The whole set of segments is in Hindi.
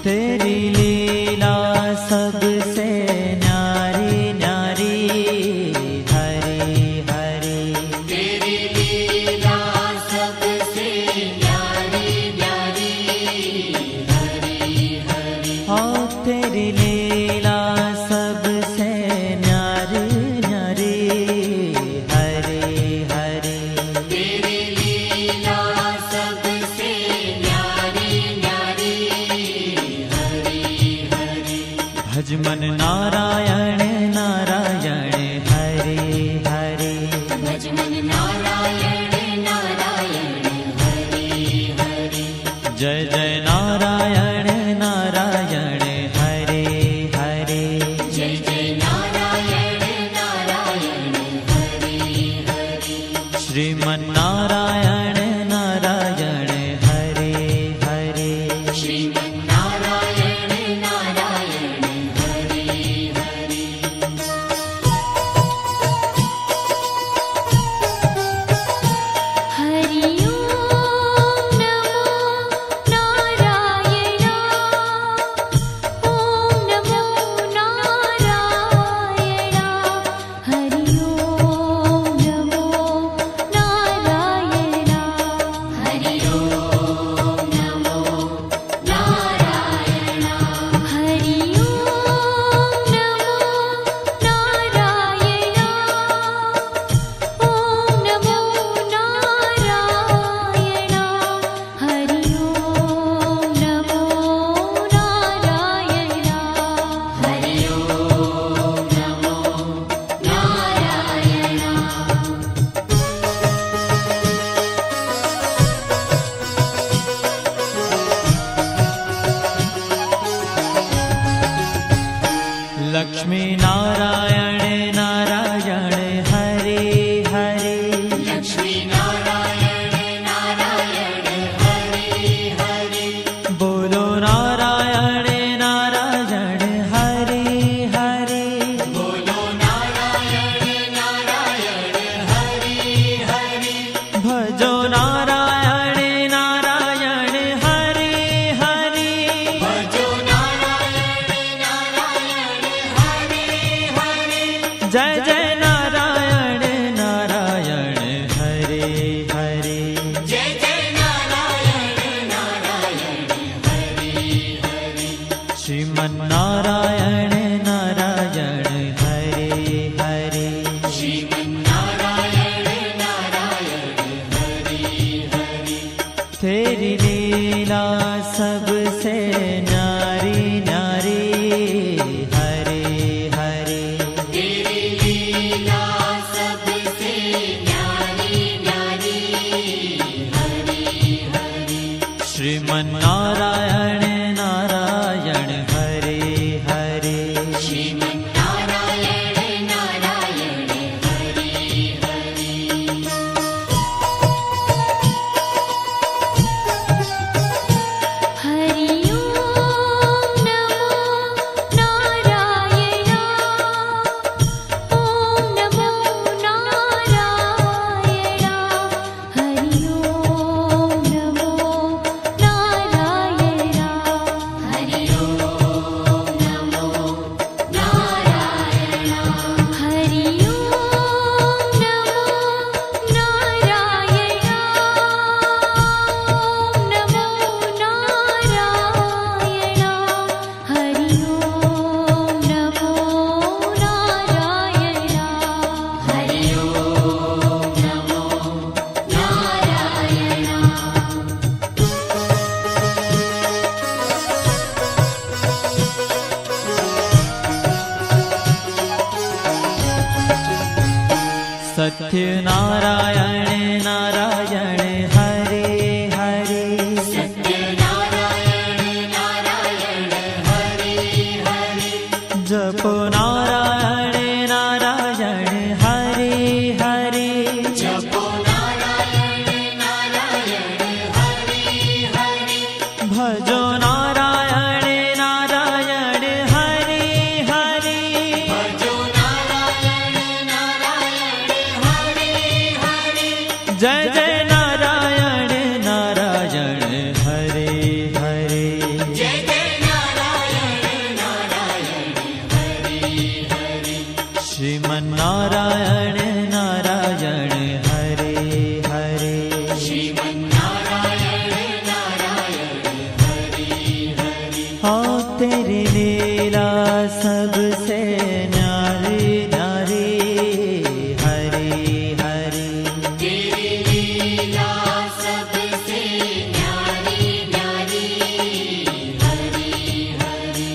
तेरी लीला सबसे न्यारी न्यारी हरे हरे। तेरी लीला सबसे न्यारी न्यारी हरे हरे। ओ तेरी लीला सबसे न्यारी न्यारी हरे हरे। तेरी लीला सबसे न्यारी न्यारी हरे हरे। भज मन नारायण नारायण हरे हरे। भज मन नारायण नारायण हरे हरे। जय जय नारायण नारायण हरे हरे। जय जय नारायण नारायण हरे हरे। श्रीमन नारायण नारायण हरे हरे। श्रीमन नारायण नारायण हरे हरे। हरि ओम नमो नारायण। ओम नमो नारायण। हरि ओम नमो नारायण। हरि ओम नमो नारायण। हरि ओम नमो नारायण। ओम नमो नारायण। हरि ओम नमो नारायण। हरि ओम नमो नारायण। लक्ष्मी नारायण नारायण हरे हरे। लक्ष्मी नारायण नारायण हरे हरे। बोलो नारायण नारायण हरे हरे। बोलो नारायण नारायण हरे हरे। भजो नारायण नारायण हरे हरे। भजो नारायण नारायण हरे हरे। जय जय नारायण नारायण हरे हरे। जय जय नारायण नारायण हरे हरे। श्रीमन नारायण नारायण हरे हरे। श्रीमन नारायण नारायण हरे हरे। तेरी लीला सबसे न्यारी न्यारी हरे हरे। तेरी लीला सबसे न्यारी न्यारी हरे हरे। श्रीमन नारायण नारायण हरे हरे। श्रीमन नारायण नारायण हरे हरे। हरि ओम नमो नारायण। ओम नमो नारायण। हरि ओम नमो नारायण। हरि ओम नमो नारायण। हरि ओम नमो नारायण। ओम नमो नारायण। हरि ओम नमो नारायण। हरि ओम नमो सत्य नारायण नारायण हरे हरे। सत्य नारायण नारायण हरे हरे। जपो नारायण नारायण हरे हरे। जपो नारायण नारायण हरे हरे। भजो नारायण नारायण हरे हरे। भजो नारायण नारायण हरे हरे। जय जय नारायण नारायण हरे हरे। जय जय नारायण सबसे न्यारी न्यारी हरि हरि तेरी लीला सबसे न्यारी न्यारी हरि हरि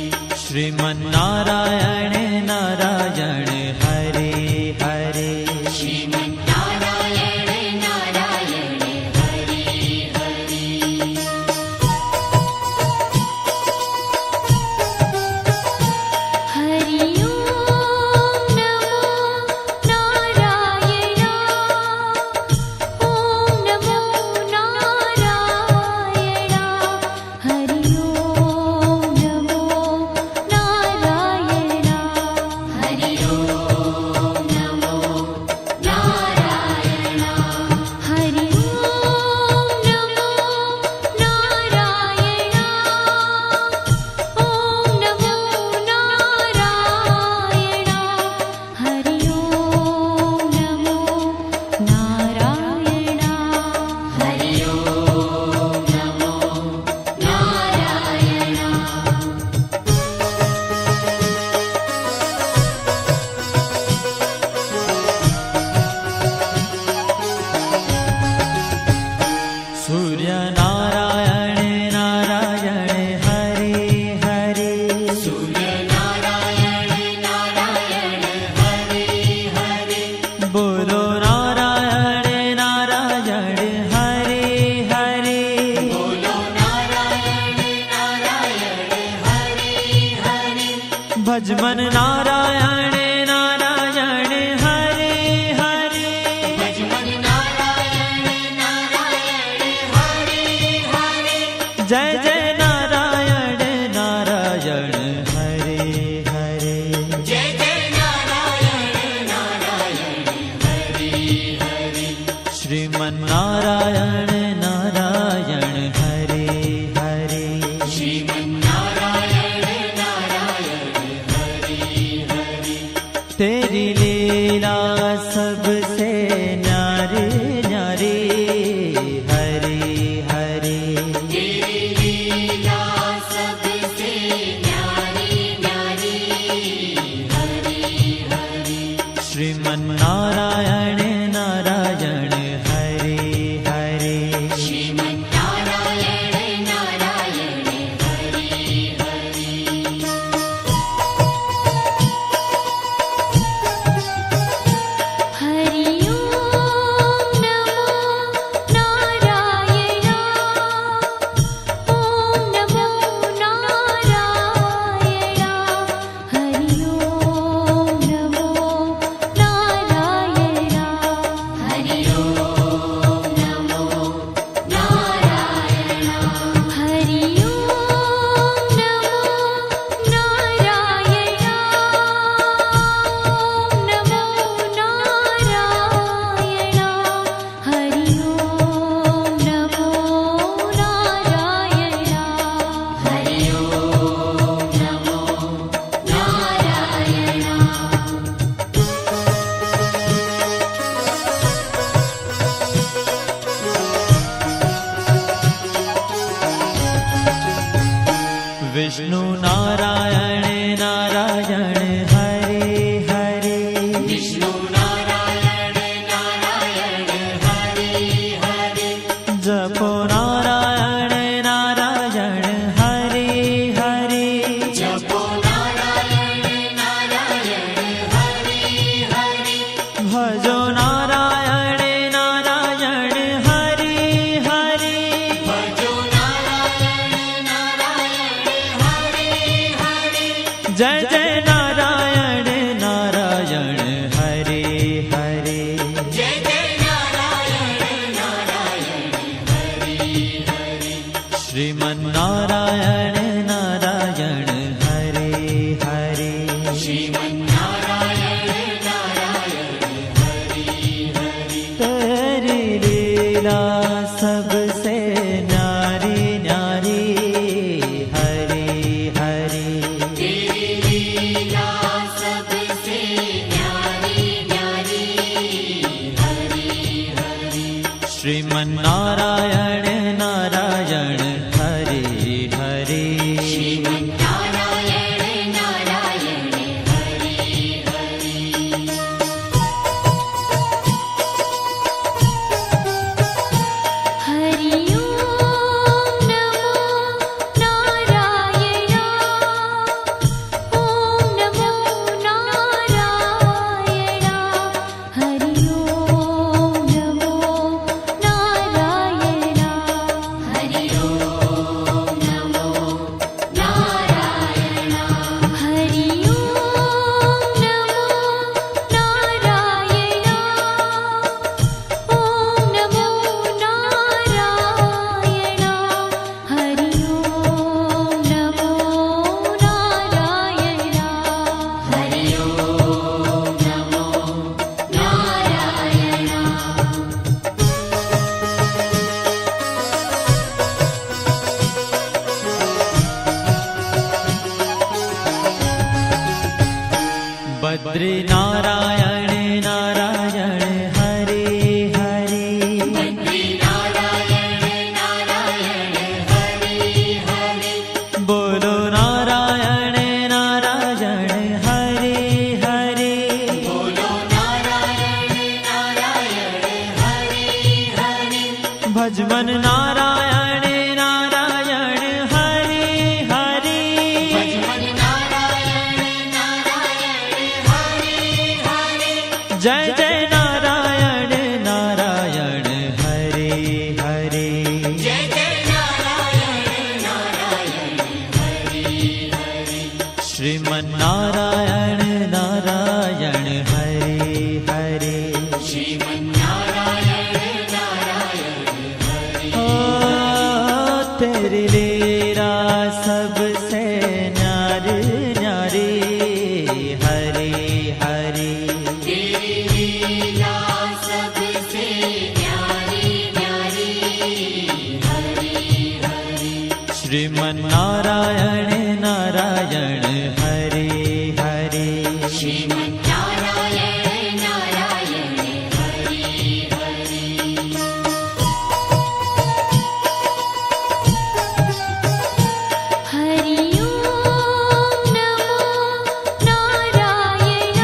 श्रीमन्नारायण नारायण हरि हरि श्रीमन्नारायण नारायण हरि हरि हरि ओम नमो नारायण ओम नमो नारायण हरि ओम नमो नारायण हरि ओम नमो नारायण हरि ओम नमो नारायण ओम नमो नारायण हरि ओम नमो नारायण हरि ओम नमो नारायण सूर्य नारायण नारायण हरि हरि सूर्य नारायण नारायण हरि हरि बोलो नारायण नारायण हरि हरि बोलो नारायण नारायण हरि हरि भजमन नारायण नारायण हरि हरि भजमन नारायण नारायण हरि हरि जय जय नारायण नारायण हरि हरि जय जय नारायण नारायण हरि हरि श्रीमन्नारायण नारायण हरि हरि श्रीमन्नारायण नारायण हरि हरि तेरी लीला सबसे न्यारी न्यारी हरि हरि तेरी लीला सबसे न्यारी न्यारी हरि हरि श्रीमन्नारायण नारायण हरि हरि श्रीमन्नारायण नारायण हरि हरि हरि ओम नमो नारायण ओम नमो नारायण हरि ओम नमो नारायण हरि ओम नमो नारायण हरि ओम नमो नारायण ओम नमो नारायण हरि ओम नमो नारायण हरि ओम नमो नारायण विष्णु नारायण नारायण हरि हरि विष्णु नारायण नारायण हरि हरि जपो नारायण नारायण हरि हरि जपो नारायण नारायण हरि हरि भजो नारायण नारायण हरि हरि भजो नारायण नारायण हरि हरि जय जय नारायण नारायण हरि हरि जय जय नारायण नारायण हरि हरि श्रीमन्नारायण नारायण हरि हरि श्रीमन्नारायण नारायण हरि हरि तेरी लीला सबसे न्यारी न्यारी हरि हरि तेरी लीला सबसे न्यारी न्यारी हरि हरि श्रीमन्नारायण नारायण हरि हरि बद्री नारायण नारायण हरे हरे बद्री नारायण नारायण हरे हरे बोलो नारायण नारायण हरे हरे बोलो नारायण नारायण हरे हरे भजमन नारायण नारायण हरे हरे भजमन नारायण नारायण हरे हरे जय जय नारायण नारायण हरे हरे जय जय नारायण नारायण हरे हरे श्रीमन नारायण नारायण हरे हरे श्रीमन्नारायण नारायण हरे ओ तेरी लीला सबसे न्यारी न्यारी हरे हरे तेरी लीला सबसे न्यारी न्यारी हरे हरे श्रीमन नारायण नारायण हरे हरे श्रीमन्नारायण नारायण हरे हरे हरि ओम नमो नारायण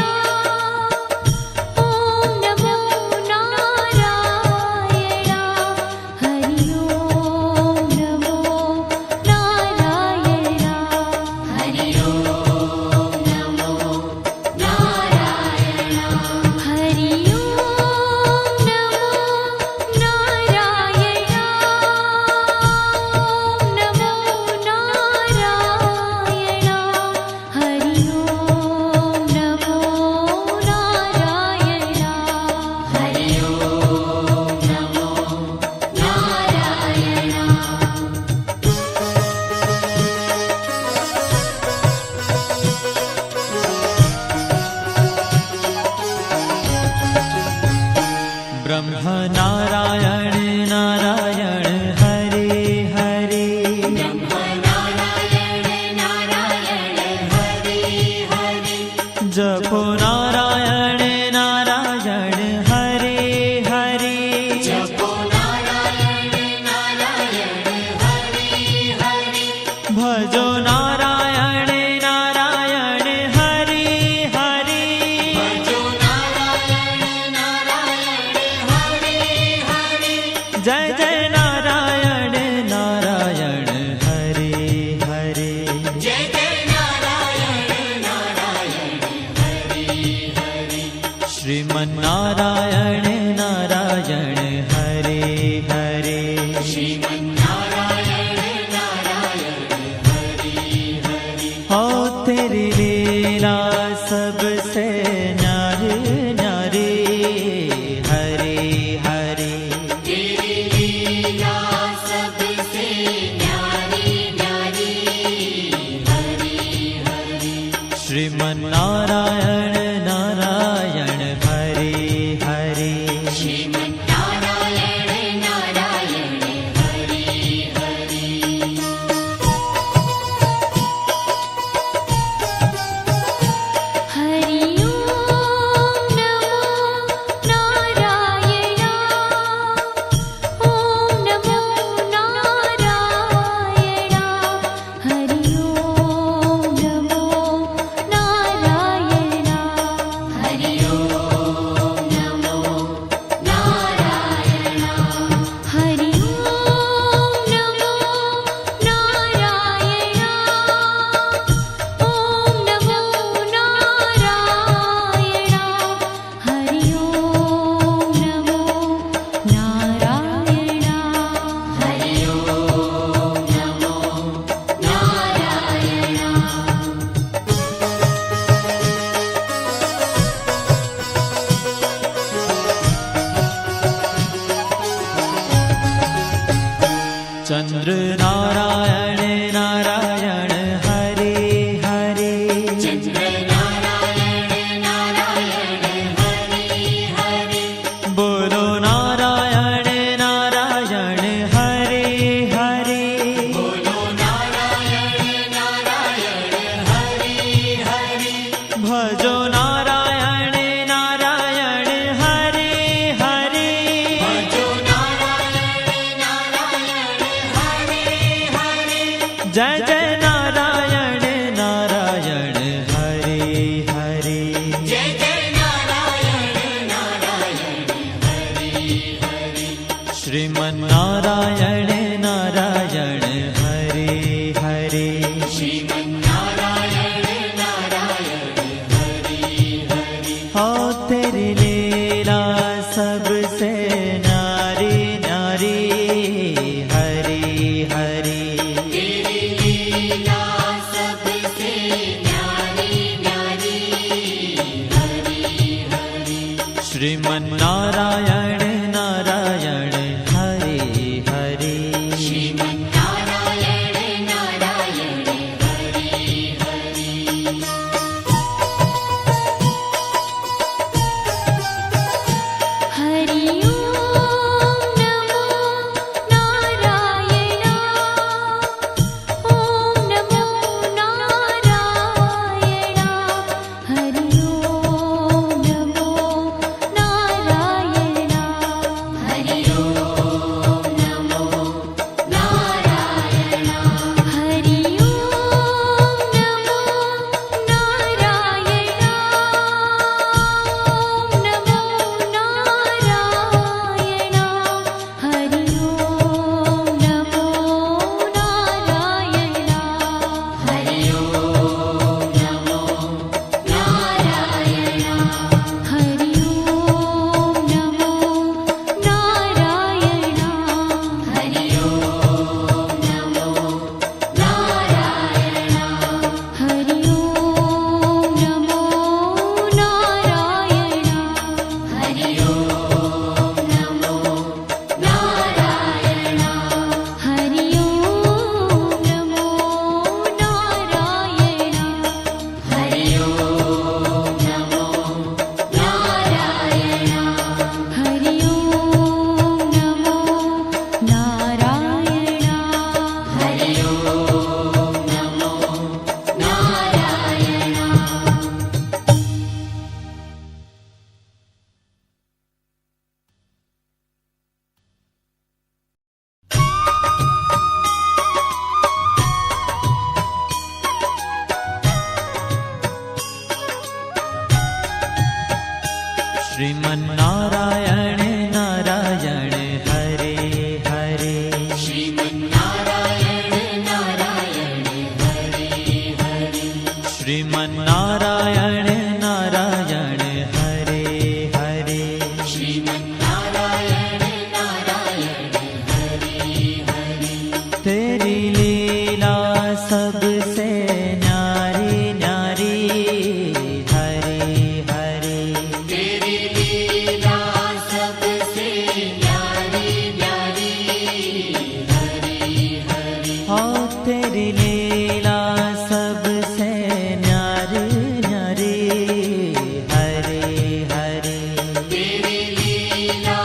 ओम नमो नारायण हरि ओम नमो नारायण हरि ओम नमो नारायण हरि ओम नमो नारायण ओम नमो नारायण हरि ओम नमो नारायण हरि ओम नमो नारायण ब्रह्म नारायण नारायण हरे हरे नारायण नारायण हरे हरे जपो नारायण नारायण हरे हरे जपो नारायण नारायण हरे हरे भजो नारायण नारायण हरे हरे भजो नारायण नारायण हरे हरे जय जय नारायण नारायण हरे हरे जय जय नारायण नारायण हरे हरे श्रीमन नारायण नारायण हरे हरे श्रीमन्नारायण नारायण हरे हरे हो तेरी लीला सबसे न्यारी न्यारी हरे हरे तेरी लीला सबसे न्यारी न्यारी हरे हरे श्रीमन नारायण नारायण हरे हरे श्रीमन्नारायण नारायण हरे हरे हरि ओम नमो नारायण ओम नमो नारायण हरि ओम नमो नारायण जय जय नारायण नारायण हरे हरे जय जय नारायण नारायण हरि हरि श्रीमन्नारायण नारायण हरे हरे श्रीमन्नारायण नारायण हरि हरि हो तेरी लीला सबसे न्यारी न्यारी हरी हरी तेरी लीला सबसे न्यारी न्यारी हरि हरि श्रीमन्नारायण नारायण हरे हरे श्रीमन्नारायण नारायण हरि हरि हरि ओम नमो नारायण ओम नमो नारायण हरि ओम नमो नारायण हरि ओम नमो नारायण हरि ओम नमो नारायण ओम नमो नारायण हरि ओम नमो नारायण हरि ओम नमो नारायण हरि ओम नमो नारायण हरि ओम नमो नारायण हरि ओम नमो नारायण हरि ओम नमो नारायण हरि ओम नमो नारायण हरि ओम नमो नारायण हरि ओम नमो नारायण हरि ओम नमो नारायण श्रीमन्नारायण नारायण हरे हरे श्रीमन्नारायण नारायण हरि हरि श्रीमन्नारायण नारायण हरे हरे श्रीमन्नारायण नारायण हरि हरि तेरी लीला सबसे न्यारी न्यारी हरे हरे तेरी लीला सबसे न्यारी न्यारी हरि हरि हो तेरी लीला सबसे न्यारी न्यारी हरे हरे तेरी लीला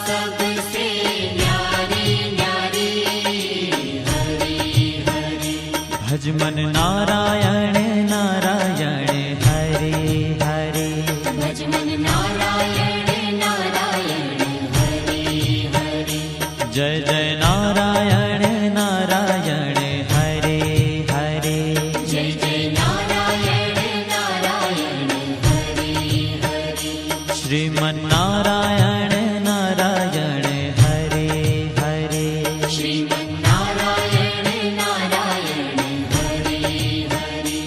सबसे न्यारी न्यारी हरि हरि भजमन नारायण नारायण हरे हरे भजमन नारायण नारायण हरि हरि जय जय नारायण नारायण हरे हरे जय जय नारायण नारायण हरि हरि श्रीमन्नारायण नारायण हरे हरे श्रीमन्नारायण नारायण हरि हरि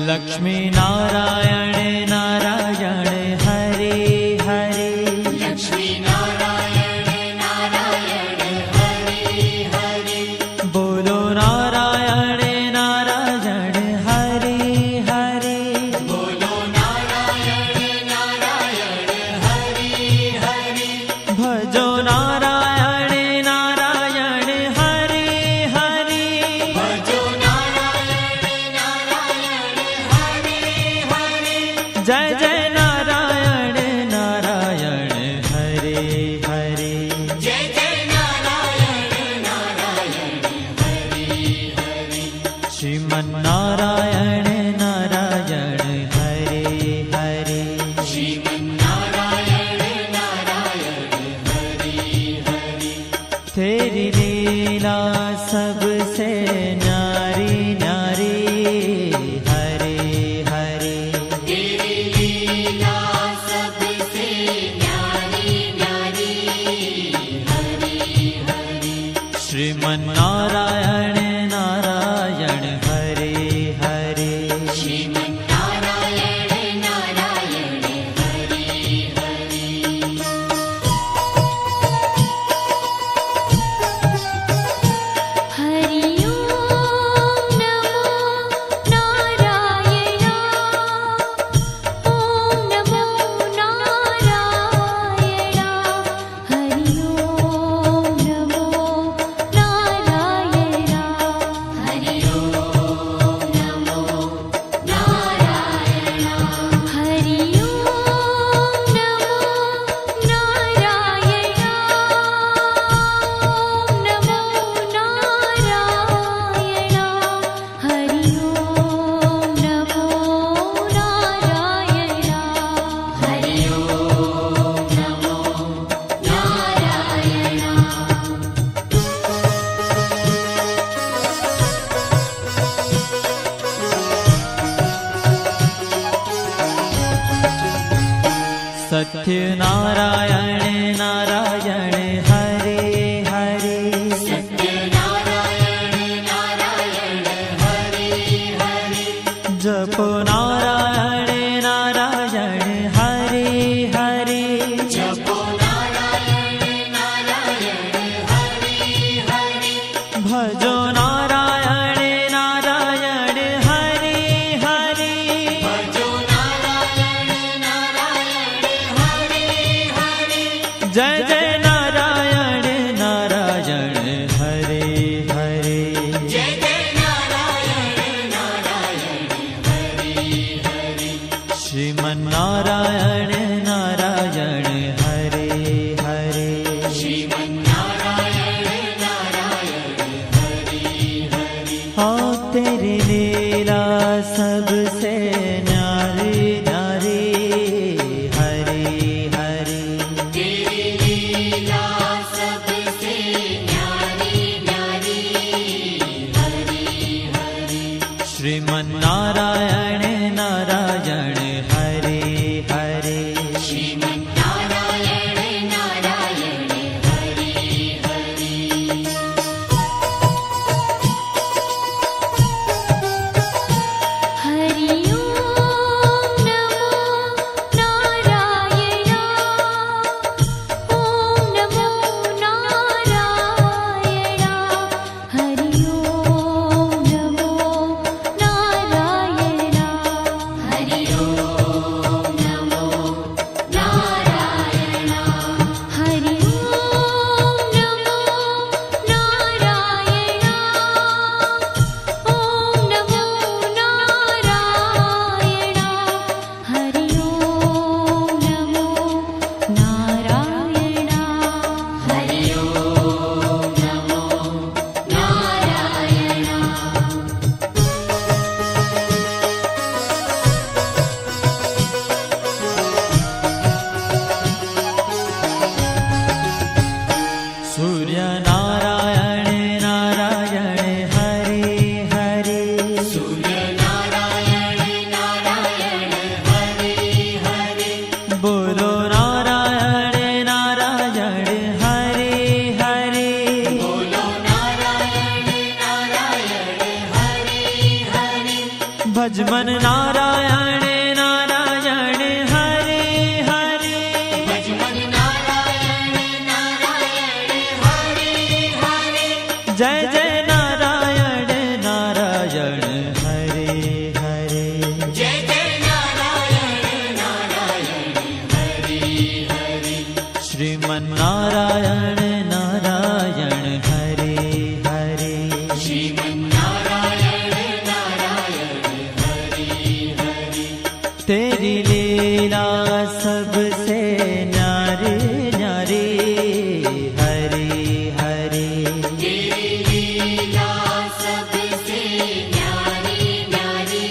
लक्ष्मी नारायण नारायण हरे हरे लक्ष्मी नारायण नारायण हरे हरे बोलो नारायण नारायण हरे हरे बोलो नारायण नारायण हरे हरे भजो नारायण नारायण हरे हरे भजो नारायण नारायण हरे हरे जय जय नारायण नारायण हरे हरे जय जय नारायण नारायण हरे हरे श्रीमन नारायण नारायण हरे हरे श्रीमन्नारायण नारायण हरे हरे तेरी लीला सबसे न्यारी न्यारी हरे हरे तेरी लीला सबसे न्यारी न्यारी हरे हरे श्रीमन नारायण नारायण हरे हरे श्रीमन्नारायण नारायण हरे हरे हरि ओम नमो नारायण ओम नमो नारायण हरि ओम नमो नारायण हरि ओम नमो नारायण हरि ओम नमो नारायण ओम नमो नारायण हरि ओम नमो नारायण हरि ओम नमो नारायण सत्य नारायण नारायण हरे हरे सत्यनारायण नारायण हरे हरे जपो नारायण नारायण हरे हरे जपो नारायण नारायण हरे हरे भजो नारायण नारायण हरे हरे भजो नारायण नारायण हरे हरे जय जय नारायण नारायण हरे हरे जय जय नारायण नारायण हरे हरे श्रीमन नारायण नारायण हरे हरे श्रीमन्नारायण नारायण हरे हरे हाँ तेरी लीला सबसे न्यारी न्यारी हरे हरे तेरी लीला सबसे न्यारी न्यारी हरे हरे श्रीमन नारायण नारायण हरे हरे श्रीमन्नारायण नारायण हरे हरे हरि ओम नमो नारायण ओम नमो नारायण हरि ओम नमो नारायण ભજ મન નારાયણ નારાયણ હરે હરે ભજમન નારાયણ નારાયણ હરે હરે જય જય નારાયણ નારાયણ હરે હરે જય જય નારાયણ નારાયણ હરે હરે શ્રીમન નારાયણ નારાયણ હરે હરે શ્રીમન નારાયણ નારાયણ હરે હરે तेरी लीला सबसे न्यारी न्यारी हरे हरे तेरी लीला सबसे न्यारी न्यारी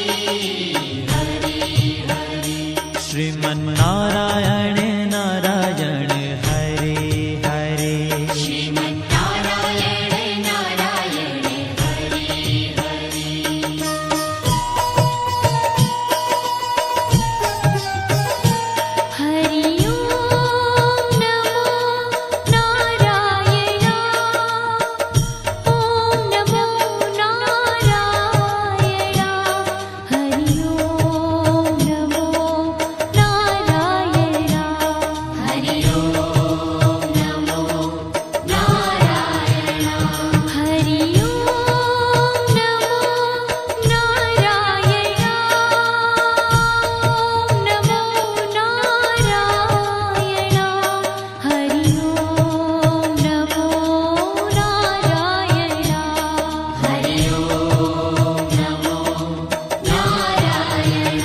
हरे हरे श्रीमन नारायण नारायण हरे हरे श्रीमन नारायण नारायण हरे हरे हरि ओम नमो नारायण ओम नमो नारायण हरि ओम नमो नारायण हरि ओम नमो नारायण हरि ओम नमो नारायण ओम नमो नारायण हरि ओम नमो नारायण हरि ओम नमो नारायण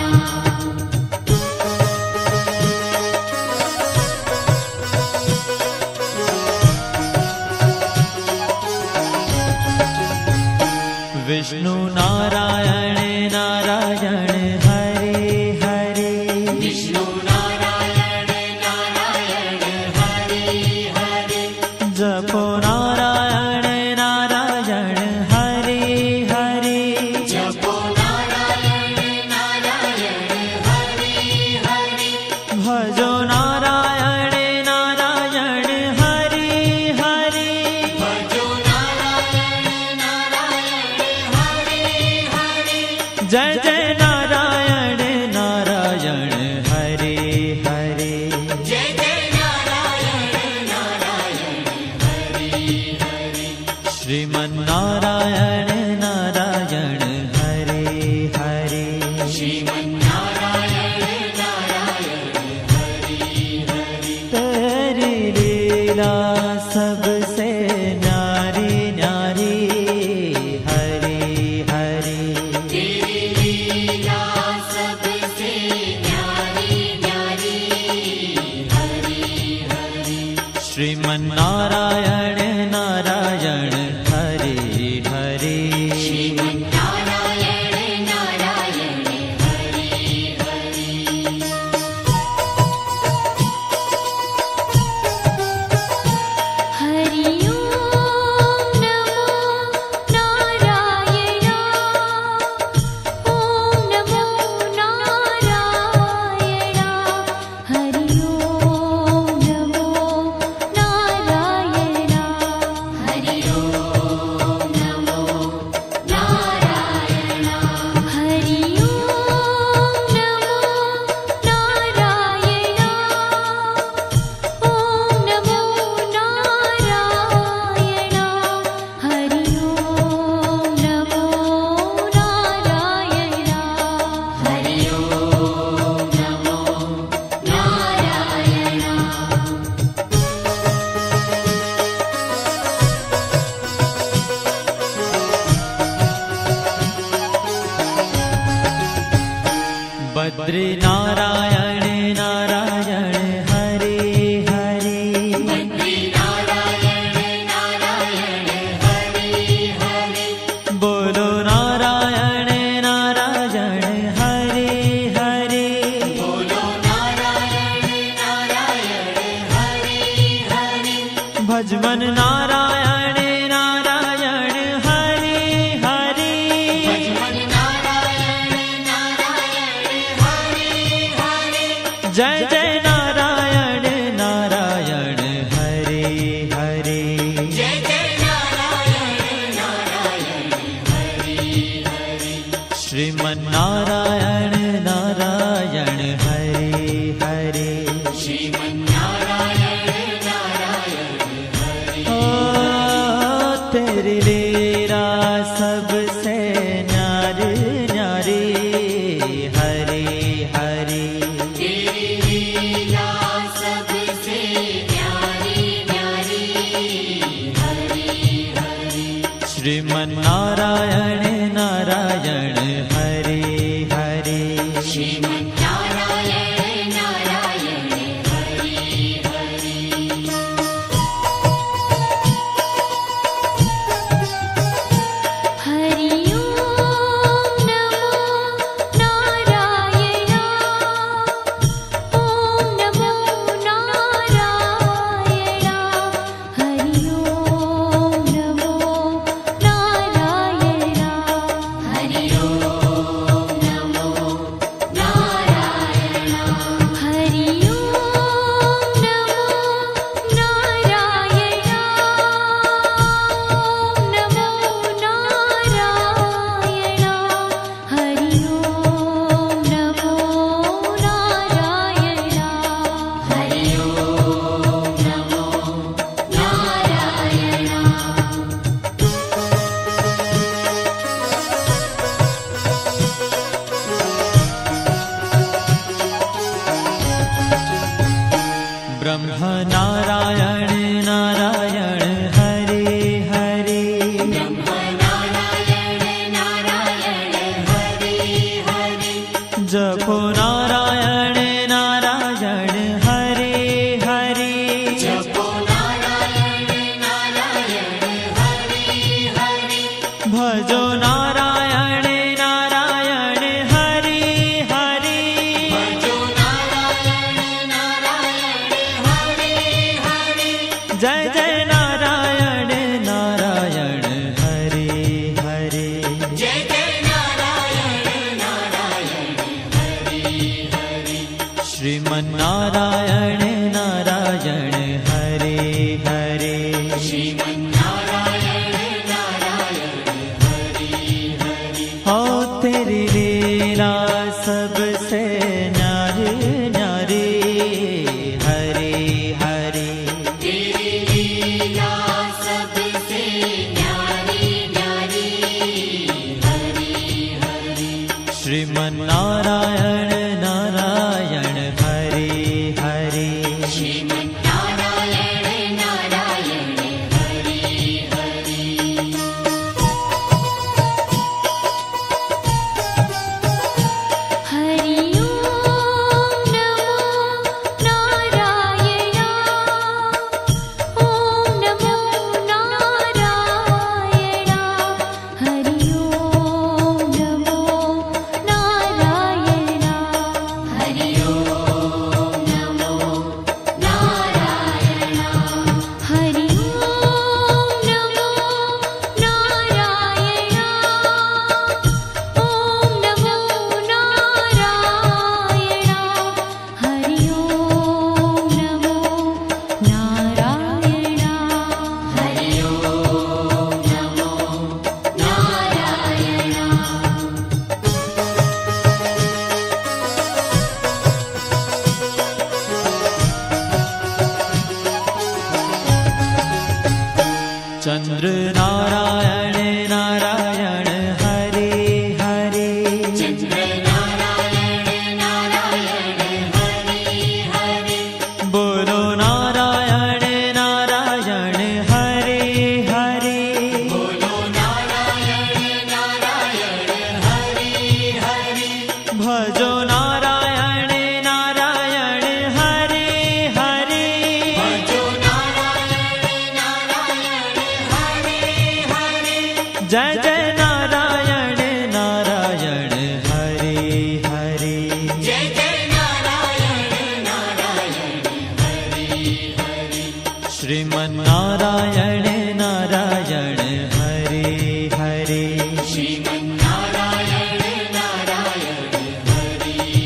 विष्णु नारायण नारायण हरे हरे विष्णु नारायण नारायण हरे हरे जपो नारायण नारायण हरे हरे जपो नारायण नारायण हरे हरे भजो नारायण नारायण हरे हरे भजो नारायण नारायण हरे हरे जय जय नारायण नारायण हरे हरे जय जय नारायण नारायण हरे हरे श्रीमन नारायण नारायण हरे हरे श्रीमन नारायण नारायण हरे हरे तेरी लीला सबसे न्यारी न्यारी हरे हरे तेरी लीला सबसे न्यारी न्यारी हरे हरे श्रीमन नारायण नारायण हरे हरे श्रीमन नारायण नारायण हरे हरे हरि ओम नमो नारायण ओम नमो नारायण हरि ओम नमो नारायण हरि ओम नमो नारायण हरि ओम नमो नारायण ओम नमो नारायण हरि ओम नमो नारायण हरि ओम नमो नारायण बद्री नारायण नारायण हरे हरे बद्री नारायण नारायण हरे हरे बोलो नारायण नारायण हरे हरे बोलो नारायण नारायण हरे हरे भज मन नारायण नारायण हरे हरे भजमन नारायण नारायण हरे हरे जय जय नारायण नारायण हरे हरे जय जय नारायण नारायण हरे हरे श्रीमन नारायण नारायण हरे हरे श्रीमन्नारायण नारायण हरे ओ तेरी लीला सबसे न्यारी न्यारी हरे हरे तेरी लीला सबसे न्यारी न्यारी हरे हरे श्रीमन्नारायण नारायण हरे हरे श्रीमन्नारायण नारायण हरे हरे हरि ओम नमो नारायण ओम नमो नारायण हरि ओम नमो नारायण हरि ओम नमो नारायण हरि ओम नमो नारायण ओम नमो नारायण हरि ओम नमो नारायण हरि ओम नमो नारायण ब्रह्म नारायण नारायण हरे हरे नारायण नारायण हरे हरे जपो नारायण नारायण हरे हरे जपो नारायण नारायण हरे हरे भजो नारायण नारायण हरे हरे भजो नारायण नारायण हरे हरे जय जय नारायण नारायण हरे हरे जय जय नारायण नारायण हरे हरे श्रीमन्नारायण नारायण हरे हरे श्रीमन्नारायण नारायण हरे हरे हो तेरी लीला सबसे न्यारी न्यारी हरे हरे तेरी लीला सबसे न्यारी न्यारी हरे हरे श्रीमन्नारायण नारायण हरे हरे श्रीमन्नारायण नारायण हरे हरे हरि ओम नमो नारायण ओम नमो नारायण हरि ओम नमो नारायण हरि ओम नमो नारायण हरि ओम नमो नारायण ओम नमो नारायण हरि ओम नमो नारायण हरि ओम नमो नारायण चंद्र नारायण नारायण हरे हरे चंद्र नारायण नारायण हरे हरे बोलो नारायण नारायण हरे हरे बोलो नारायण नारायण हरे हरे भजो नारायण नारायण हरे हरे भजो नारायण नारायण हरे हरे जय जय नारायण नारायण हरे हरे जय जय नारायण नारायण हरे हरे श्रीमन्नारायण नारायण हरे हरे श्रीमन्नारायण नारायण हरे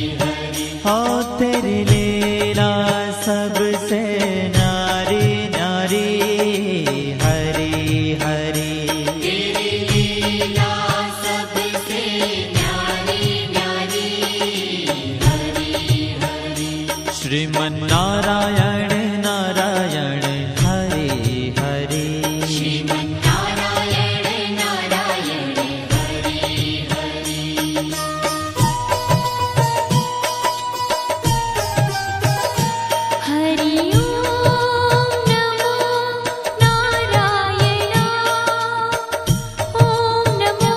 श्रीमन्नारायण नारायण हरे हरे श्रीमन्नारायण नारायण हरे हरे हरि ओम नमो नारायण ओम नमो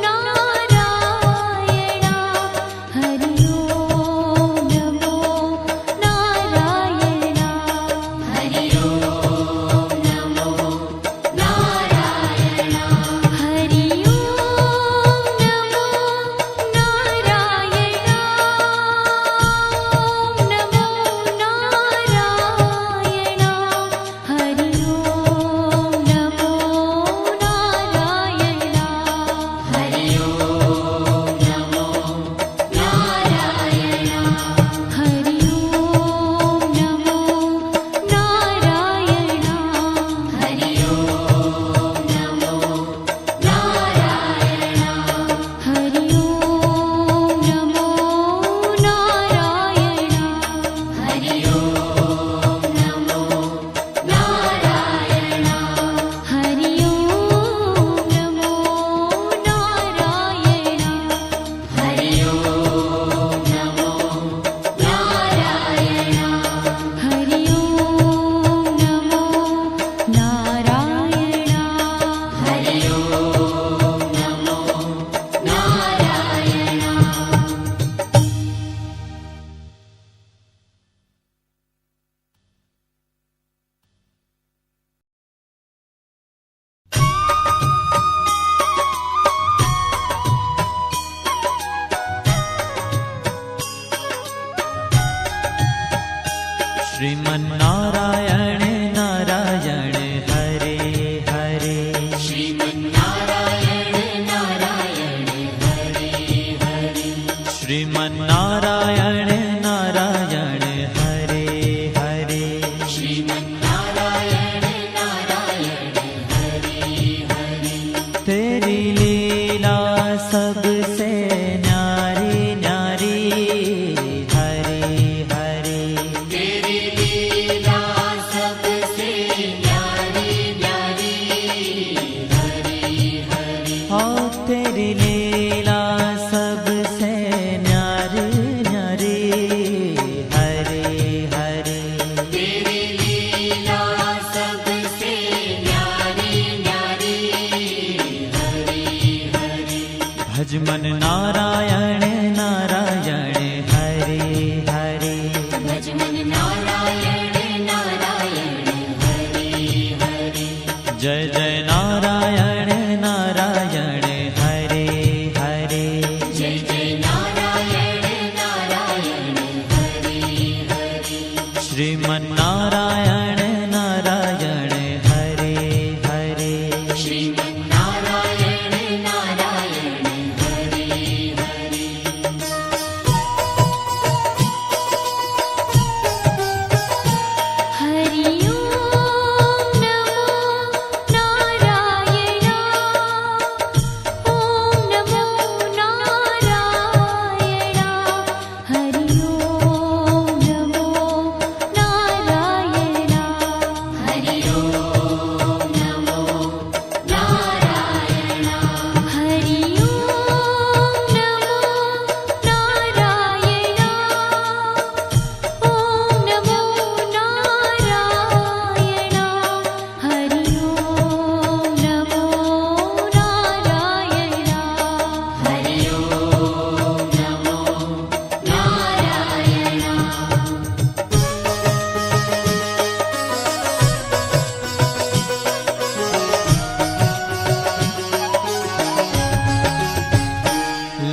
नारायण हरि ओम नमो नारायण हरि ओम नमो नारायण हरि ओम नमो नारायण ओम नमो नारायण हरि ओम नमो नारायण हरि ओम नमो नारायण हरि ओम नमो नारायण हरि ओम नमो नारायण हरि ओम नमो नारायण हरि ओम नमो नारायण हरि ओम नमो नारायण हरि ओम नमो नारायण हरि ओम नमो नारायण हरि ओम नमो नारायण श्रीमन्नारायण नारायण हरे हरे श्रीमन्नारायण नारायण हरे हरे श्रीमन्नारायण नारायण हरे हरे श्रीमन्नारायण नारायण हरे हरे तेरी लीला सबसे न्यारी न्यारी हरे हरे तेरी लीला सबसे न्यारी न्यारी हरे हरे ओ तेरी लीला सबसे न्यारी न्यारी हरे हरे तेरी लीला सबसे न्यारी न्यारी हरे हरे भजमन नारायण नारायण हरे हरे भजमन नारायण नारायण हरे हरे जय जय नारायण नारायण हरे हरे जय जय नारायण नारायण हरे हरे श्रीमन्नारायण नारायण हरे हरे श्रीमन्नारायण नारायण हरे हरे हरि ओम नमो नारायण ओम नमो नारायण हरि ओम नमो नारायण हरि ओम नमो नारायण हरि ओम नमो नारायण ओम नमो नारायण हरि ओम नमो नारायण हरि ओम नमो नारायण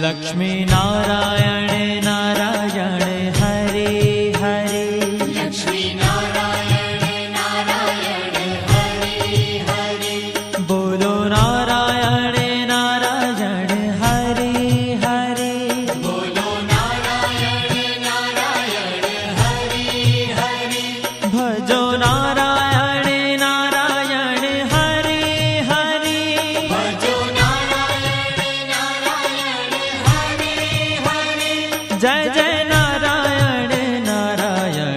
लक्ष्मी नारायण नारायण हरे हरे लक्ष्मी नारायण नारायण हरे हरे बोलो नारायण नारायण हरे हरे बोलो नारायण नारायण हरे हरे भजो नारायण नारायण हरे हरे भजो नारायण नारायण हरे हरे जय जय नारायण नारायण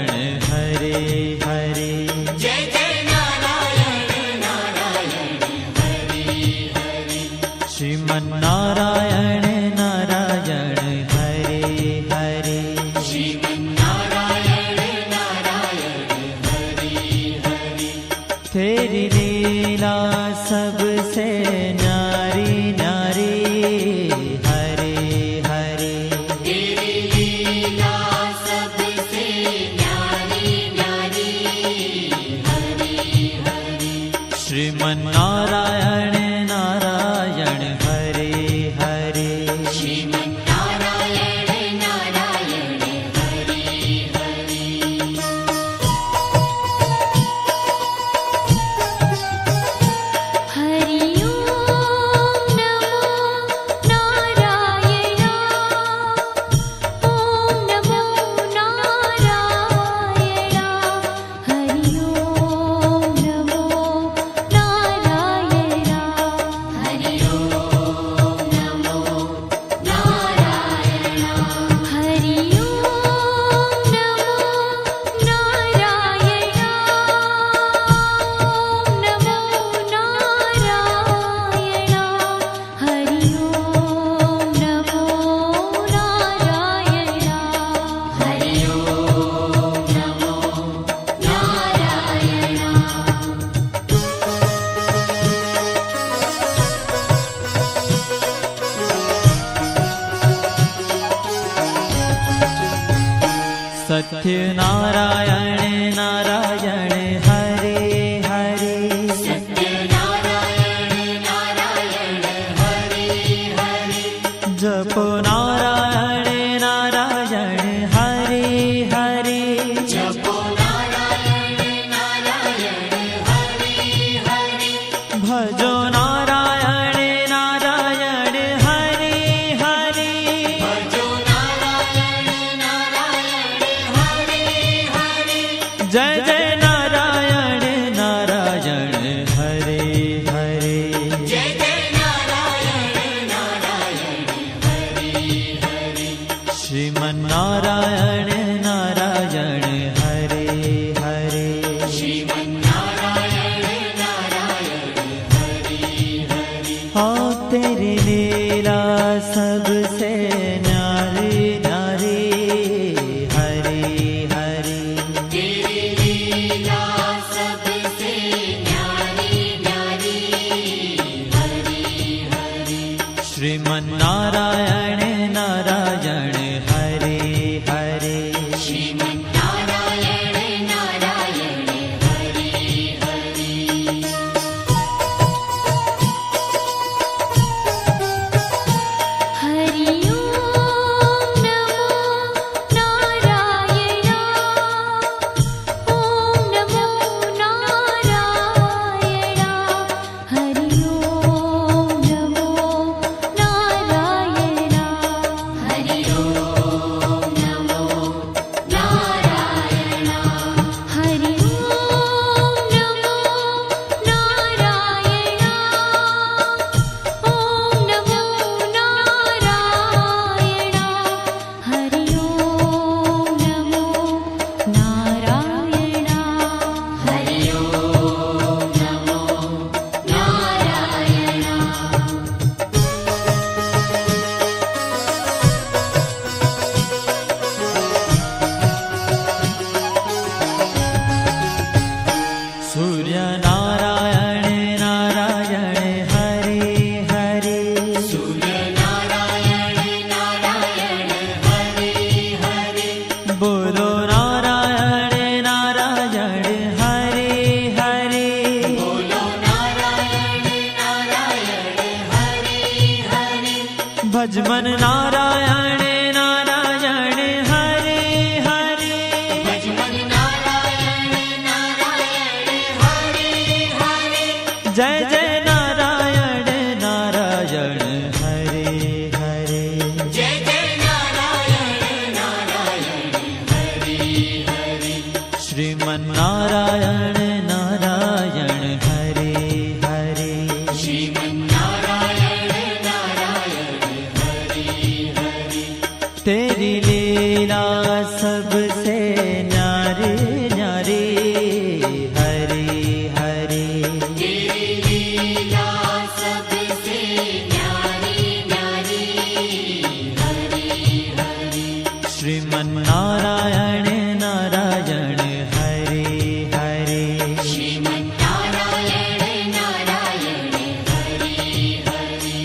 सत्यनारायण नारायण हरे हरे सत्यनारायण नारायण हरि हरि जपो नारायण नारायण हरे हरे जपो नारायण नारायण हरि हरि भजो नारायण नारायण हरे हरे भजो नारायण नारायण हरि हरि जय जय नारायण नारायण हरे हरे जय जय नारायण नारायण हरि हरि श्रीमन्नारायण नारायण हरे हरे श्रीमन्नारायण नारायण हरि हरि हाँ तेरी लीला सबसे न्यारी न्यारी हरे हरे तेरी लीला सबसे न्यारी न्यारी हरि हरि श्रीमन्नारायण नारायण हरे हरे श्रीमन्नारायण नारायण हरि हरि हरि ओम नमो नारायण ओम नमो नारायण हरि ओम नमो नारायण हरि ओम नमो नारायण हरि ओम नमो नारायण ओम नमो नारायण हरि ओम नमो नारायण हरि ओम नमो नारायण सूर्य नारायण नारायण हरे हरे सूर्य नारायण नारायण हरि हरि बोलो नारायण नारायण हरे हरे बोलो नारायण नारायण हरि हरि भजमन नारायण नारायण हरे हरे भजमन नारायण नारायण हरि हरि जय जय नारायण नारायण हरे हरे जय जय नारायण नारायण हरि हरि श्रीमन्नारायण नारायण हरे हरे श्रीमन्नारायण नारायण हरि हरि तेरी लीला सबसे न्यारी न्यारी हरे हरे तेरी लीला सबसे न्यारी न्यारी हरि हरि श्रीमन्नारायण नारायण हरे हरे श्रीमन्नारायण नारायण हरि हरि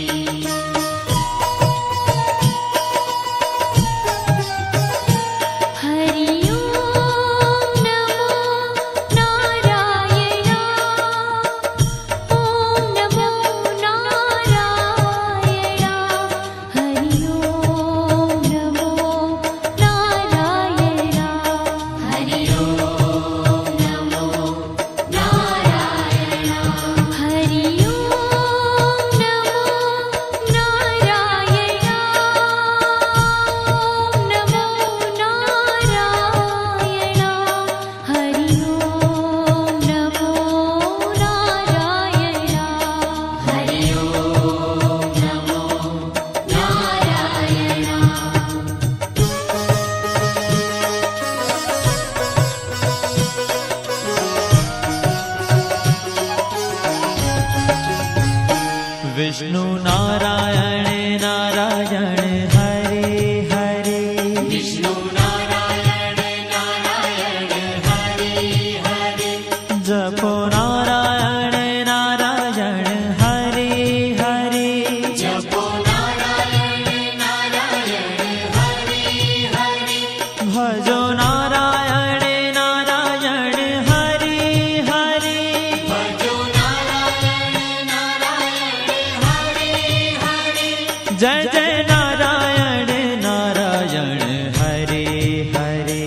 हरि ओम नमो नारायण ओम नमो नारायण हरि ओम नमो नारायण नारायण हरे हरे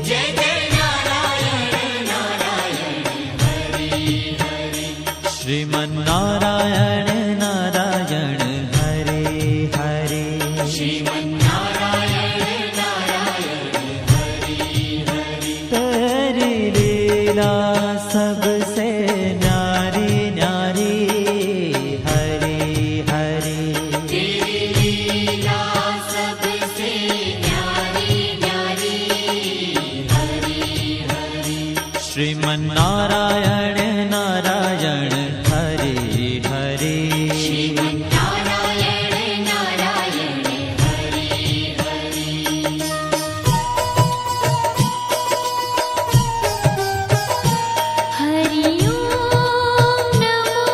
जय जय नारायण नारायण हरि हरि श्रीमन्नारायण नारायण हरे हरे श्रीमन्नारायण नारायण हरि हरि तेरी लीला सबसे न्यारी न्यारी हरे हरे तेरी लीला सबसे न्यारी न्यारी हरि हरि श्रीमन्नारायण नारायण हरे हरे श्रीमन्नारायण नारायण हरि हरि हरि ओम नमो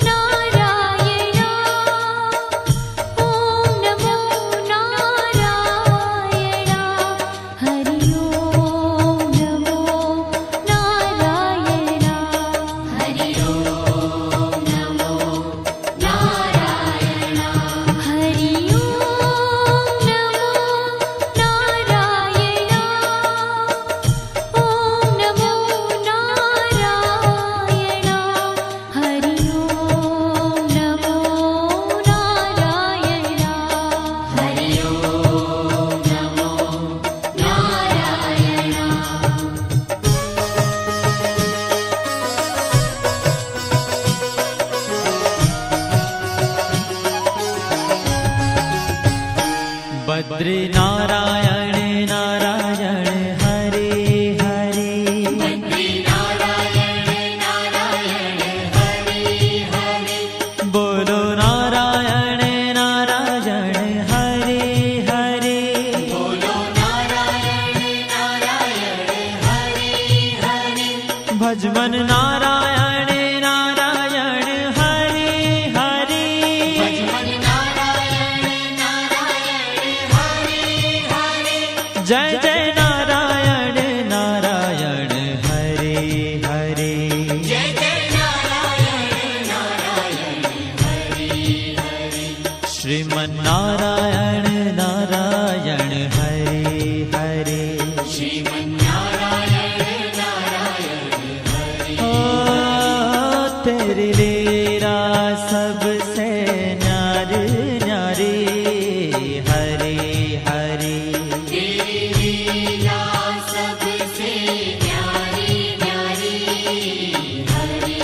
नारायण ओम नमो नारायण हरि ओम नमो नारायण हरि ओम नमो नारायण हरि ओम नमो नारायण ओम नमो नारायण हरि ओम नमो नारायण हरि ओम नमो नारायण बद्री नारायण नारायण हरे हरे बद्री नारायण नारायण हरि हरि बोलो नारायण नारायण हरे हरे बोलो नारायण नारायण हरि हरि भजमन नारायण नारायण हरे हरे भजमन नारायण नारायण हरि हरि जय जय नारायण नारायण हरे हरे जय जय नारायण नारायण हरि हरि श्रीमन्नारायण नारायण हरे हरे श्रीमन्नारायण नारायण हरि ओ तेरी लीला सबसे न्यारी न्यारी हरे हरे तेरी लीला सबसे न्यारी न्यारी हरि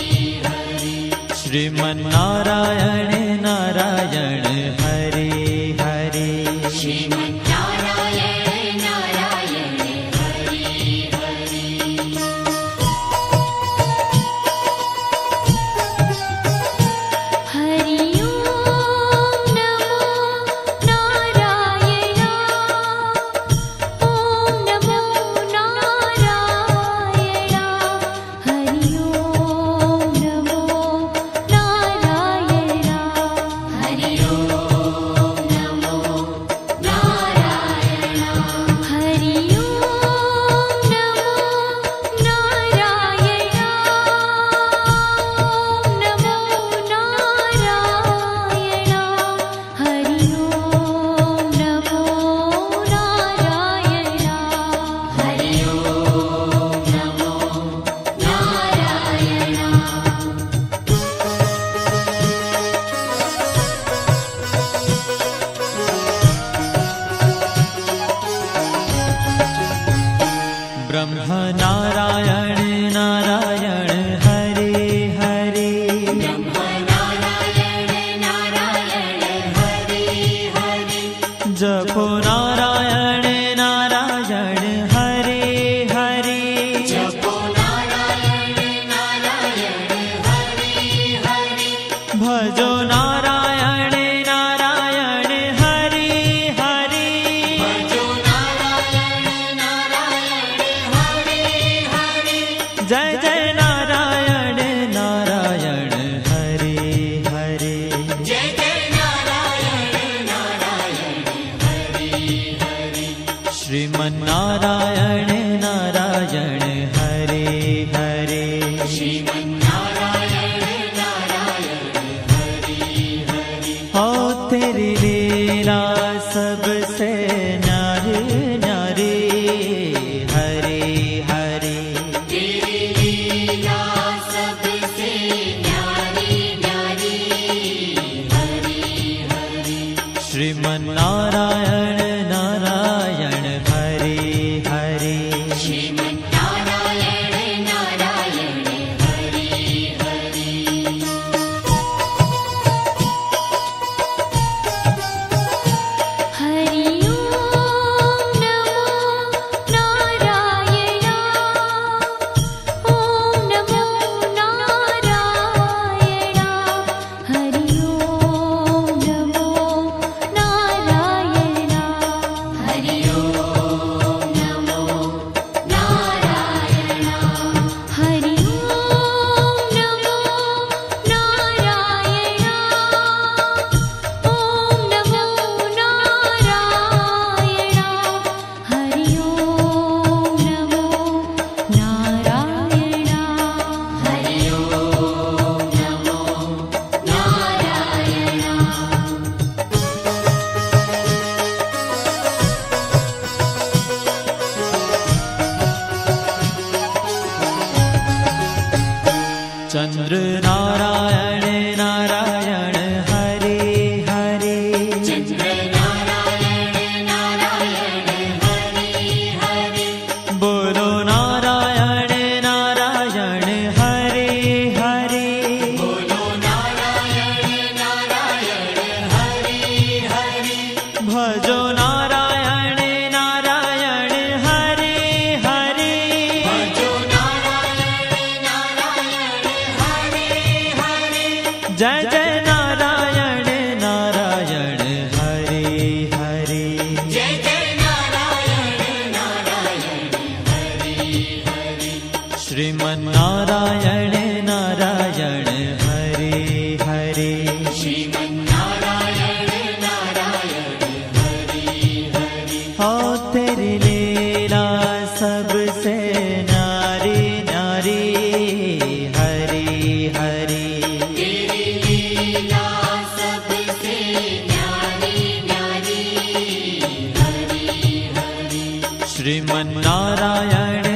हरि श्रीमन्नारायण नारायण हरे हरे श्रीमन्नारायण नारायण हरि हरि हरि ओम नमो नारायण ओम नमो नारायण हरि ओम नमो नारायण हरि ओम नमो नारायण हरि ओम नमो नारायण ओम नमो नारायण हरि ओम नमो नारायण हरि ओम नमो नारायण ब्रह्म नारायण नारायण हरे हरे ब्रह्म नारायण नारायण हरि हरि जपो नारायण नारायण हरे हरे जपो नारायण नारायण हरि हरि भजो नारायण नारायण हरे हरे भजो नारायण नारायण हरि हरि जय जय नारायण नारायण हरे हरे जय जय नारायण नारायण हरि हरि श्रीमन्नारायण नारायण हरे हरे श्रीमन्नारायण नारायण हरि हरि हो तेरी लीला सबसे न्यारी श्रीमन्नारायण नारायण हरे हरे श्रीमन्नारायण नारायण हरि हरि हो तेरी लीला सबसे न्यारी न्यारी हरि हरि तेरी लीला सबसे न्यारी न्यारी हरि हरि श्रीमन्नारायण